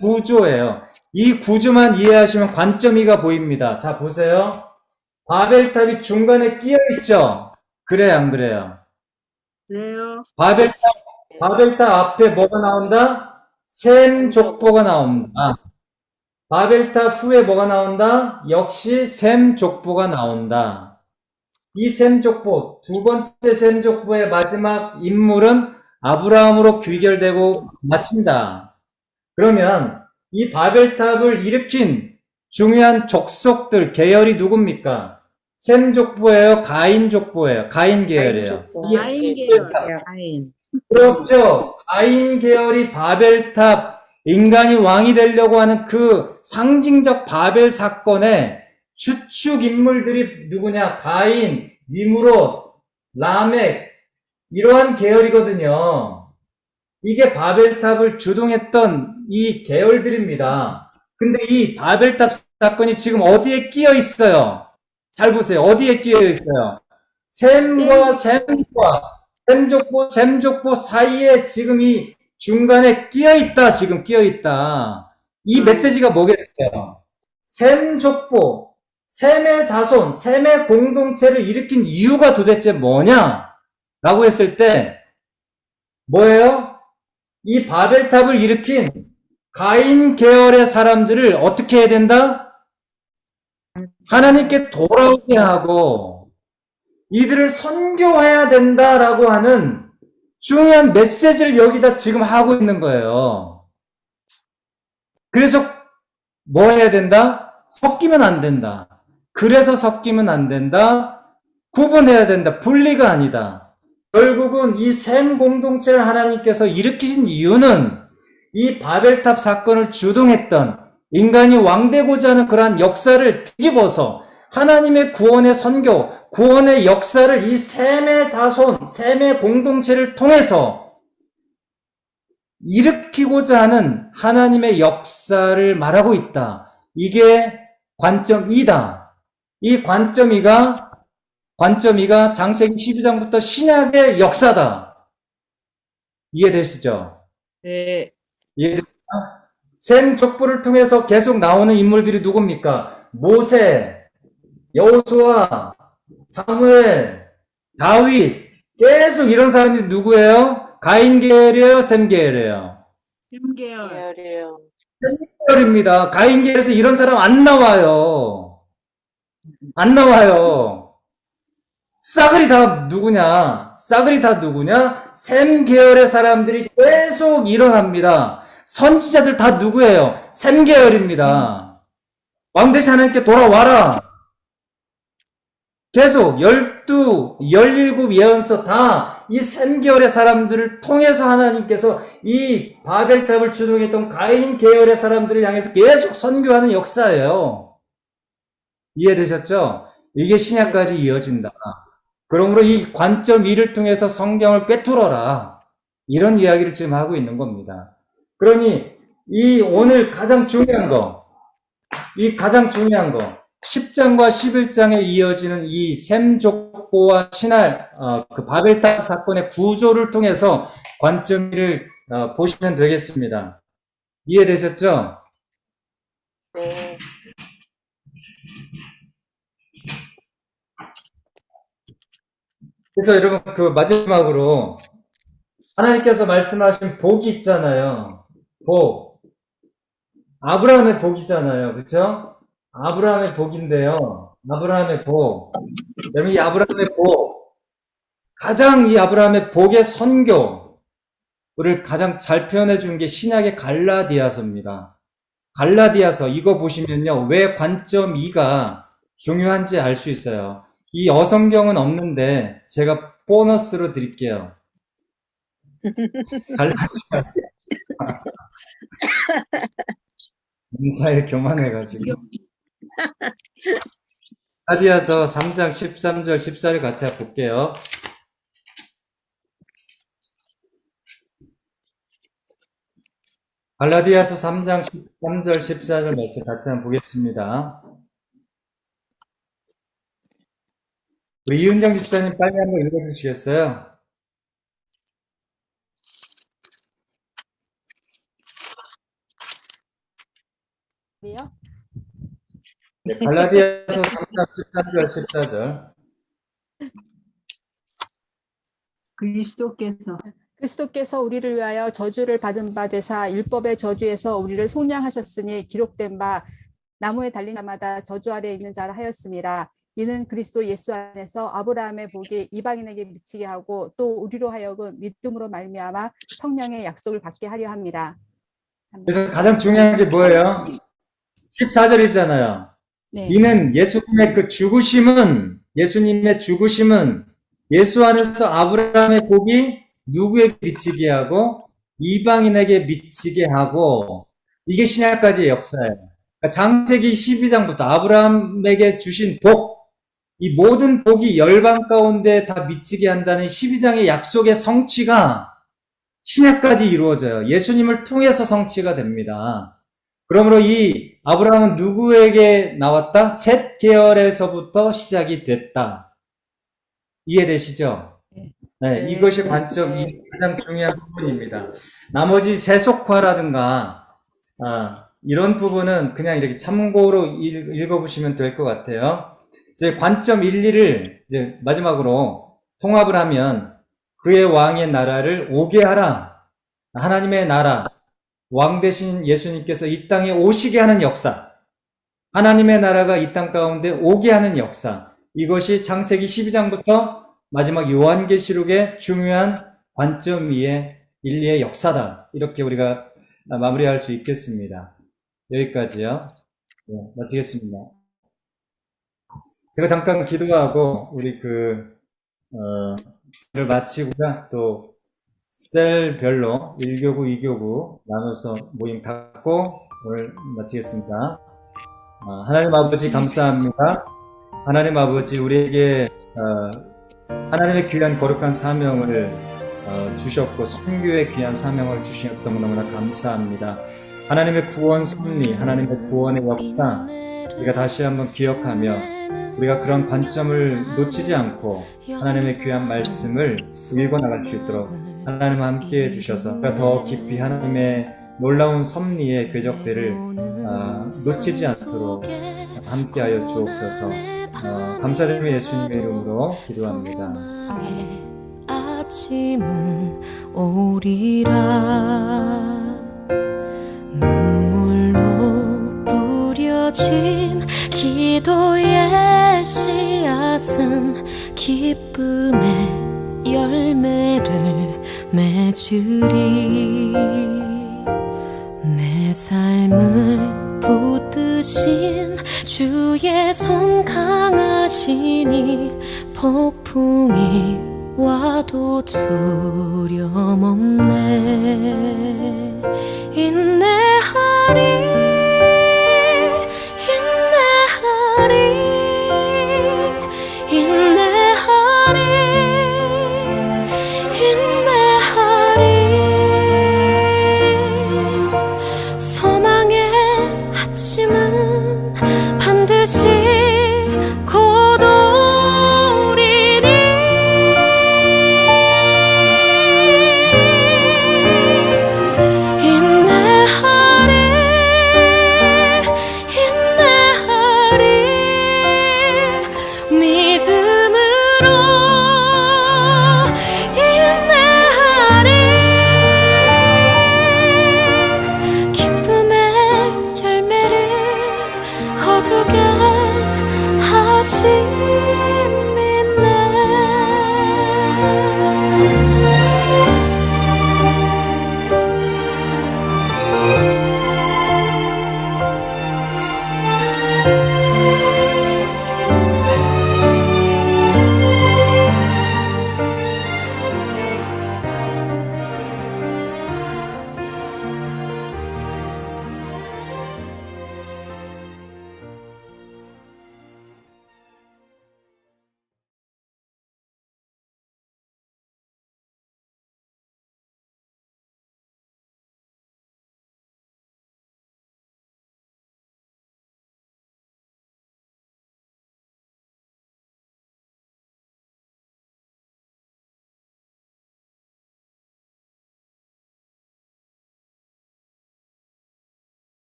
A: 구조예요. 이 구조만 이해하시면 관점이가 보입니다. 자, 보세요. 바벨탑이 중간에 끼어 있죠? 그래요, 안 그래요?
B: 그래요.
A: 바벨탑 앞에 뭐가 나온다? 셈 족보가 나옵니다. 바벨탑 후에 뭐가 나온다? 역시 셈 족보가 나온다. 이 셈 족보, 두 번째 셈 족보의 마지막 인물은 아브라함으로 귀결되고 마친다. 그러면 이 바벨탑을 일으킨 중요한 족속들, 계열이 누굽니까? 셈 족보예요? 가인 족보예요? 가인 계열이에요.
B: 가인 계열.
C: 가인.
A: 그렇죠. 가인 계열이 바벨탑, 인간이 왕이 되려고 하는 그 상징적 바벨 사건의 주축 인물들이 누구냐? 가인, 니므롯, 라멕, 이러한 계열이거든요. 이게 바벨탑을 주동했던 이 계열들입니다. 근데 이 바벨탑 사건이 지금 어디에 끼어 있어요? 잘 보세요. 어디에 끼어 있어요? 셈과 셈족보 사이에 지금 이 중간에 끼어 있다. 지금 끼어 있다. 이 메시지가 뭐겠어요? 셈족보, 셈의 자손, 셈의 공동체를 일으킨 이유가 도대체 뭐냐? 라고 했을 때 뭐예요? 이 바벨탑을 일으킨 가인 계열의 사람들을 어떻게 해야 된다? 하나님께 돌아오게 하고 이들을 선교해야 된다라고 하는 중요한 메시지를 여기다 지금 하고 있는 거예요. 그래서 뭐 해야 된다? 섞이면 안 된다. 그래서 섞이면 안 된다. 구분해야 된다. 분리가 아니다. 결국은 이 셈 공동체를 하나님께서 일으키신 이유는 이 바벨탑 사건을 주동했던 인간이 왕되고자 하는 그러한 역사를 뒤집어서 하나님의 구원의 선교, 구원의 역사를 이 셈의 자손, 셈의 공동체를 통해서 일으키고자 하는 하나님의 역사를 말하고 있다. 이게 관점 2다. 이 관점 2가 창세기 12장부터 신약의 역사다. 이해되시죠?
C: 네.
A: 이해됩니까? 셈 족보를 통해서 계속 나오는 인물들이 누굽니까? 모세, 여호수아, 사무엘, 다윗, 계속 이런 사람들이 누구예요? 가인 계열이에요? 셈 계열이에요?
B: 셈 계열.
D: 계열이에요.
A: 계열입니다. 가인 계열에서 이런 사람 안 나와요. 안 나와요. 싸그리 다 누구냐? 싸그리 다 누구냐? 셈 계열의 사람들이 계속 일어납니다. 선지자들 다 누구예요? 셈 계열입니다. 왕 대신 하나님께 돌아와라. 계속 12, 17 예언서 다 이 셈 계열의 사람들을 통해서 하나님께서 이 바벨탑을 주동했던 가인 계열의 사람들을 향해서 계속 선교하는 역사예요. 이해되셨죠? 이게 신약까지 이어진다. 그러므로 이 관점 2를 통해서 성경을 꿰뚫어라. 이런 이야기를 지금 하고 있는 겁니다. 그러니 이 오늘 가장 중요한 거, 10장과 11장에 이어지는 이 셈 족보와 신할 그 바벨탑 사건의 구조를 통해서 관점 2를 보시면 되겠습니다. 이해되셨죠?
D: 네.
A: 그래서 여러분 그 마지막으로 하나님께서 말씀하신 복이 있잖아요. 복. 아브라함의 복이잖아요. 그렇죠? 아브라함의 복인데요. 아브라함의 복. 그다음에 이 아브라함의 복. 가장 이 아브라함의 복의 선교를 가장 잘 표현해 준 게 신약의 갈라디아서입니다. 갈라디아서 이거 보시면요. 왜 관점 2가 중요한지 알 수 있어요. 이 어성경은 없는데 제가 보너스로 드릴게요. 갈라디아서. 인사에 교만해가지고. 갈라디아서 3장 13절 14절 같이 볼게요. 갈라디아서 3장 13절 14절 말씀 같이 한번 보겠습니다. 우리 이은정 집사님 빨리 한번 읽어주시겠어요? 네, 갈라디아서 3장 13절 14절.
B: 그리스도께서
F: 우리를 위하여 저주를 받은 바 되사 율법의 저주에서 우리를 속량하셨으니 기록된 바 나무에 달린 자마다 저주 아래 있는 자라 하였습니다. 이는 그리스도 예수 안에서 아브라함의 복이 이방인에게 미치게 하고 또 우리로 하여금 믿음으로 말미암아 성령의 약속을 받게 하려 합니다.
A: 그래서 가장 중요한 게 뭐예요? 14절이잖아요.
F: 네.
A: 이는 예수님의 그 죽으심은, 예수님의 죽으심은 예수 안에서 아브라함의 복이 누구에게 미치게 하고 이방인에게 미치게 하고, 이게 신약까지의 역사예요. 그러니까 창세기 12장부터 아브라함에게 주신 복, 이 모든 복이 열방 가운데 다 미치게 한다는 12장의 약속의 성취가 신약까지 이루어져요. 예수님을 통해서 성취가 됩니다. 그러므로 이 아브라함은 누구에게 나왔다? 셋 계열에서부터 시작이 됐다. 이해되시죠? 네, 이것이 관점이 가장 중요한 부분입니다. 나머지 세속화라든가 이런 부분은 그냥 이렇게 참고로 읽어보시면 될 것 같아요. 이제 관점 1, 2를 이제 마지막으로 통합을 하면 그의 왕의 나라를 오게 하라. 하나님의 나라, 왕 대신 예수님께서 이 땅에 오시게 하는 역사, 하나님의 나라가 이 땅 가운데 오게 하는 역사, 이것이 창세기 12장부터 마지막 요한계시록의 중요한 관점 2의 1, 2의 역사다. 이렇게 우리가 마무리할 수 있겠습니다. 여기까지요. 네, 마치겠습니다. 제가 잠깐 기도하고 우리 를 마치고요. 또 셀별로 1교구, 2교구 나눠서 모임 갖고 오늘 마치겠습니다. 하나님 아버지 감사합니다. 하나님 아버지 우리에게 하나님의 귀한 거룩한 사명을 주셨고 선교의 귀한 사명을 주셨던 거 너무나 감사합니다. 하나님의 구원 섭리, 하나님의 구원의 역사 우리가 다시 한번 기억하며 우리가 그런 관점을 놓치지 않고 하나님의 귀한 말씀을 읽어 나갈 수 있도록 하나님과 함께 해주셔서 우리가 더 깊이 하나님의 놀라운 섭리의 궤적들을 놓치지 않도록 함께하여 주옵소서. 감사드리며 예수님의 이름으로 기도합니다.
G: 아침은 오리라 눈물로 뿌려진 기도의 씨앗은 기쁨의 열매를 맺으리. 내 삶을 붙드신 주의 손 강하시니 폭풍이 와도 두려움 없네. 인내하리 인내하리 인내하리 인내하리. 소망의 아침은 반드시 곧 오리니. 인내하리 인내하리 믿음으로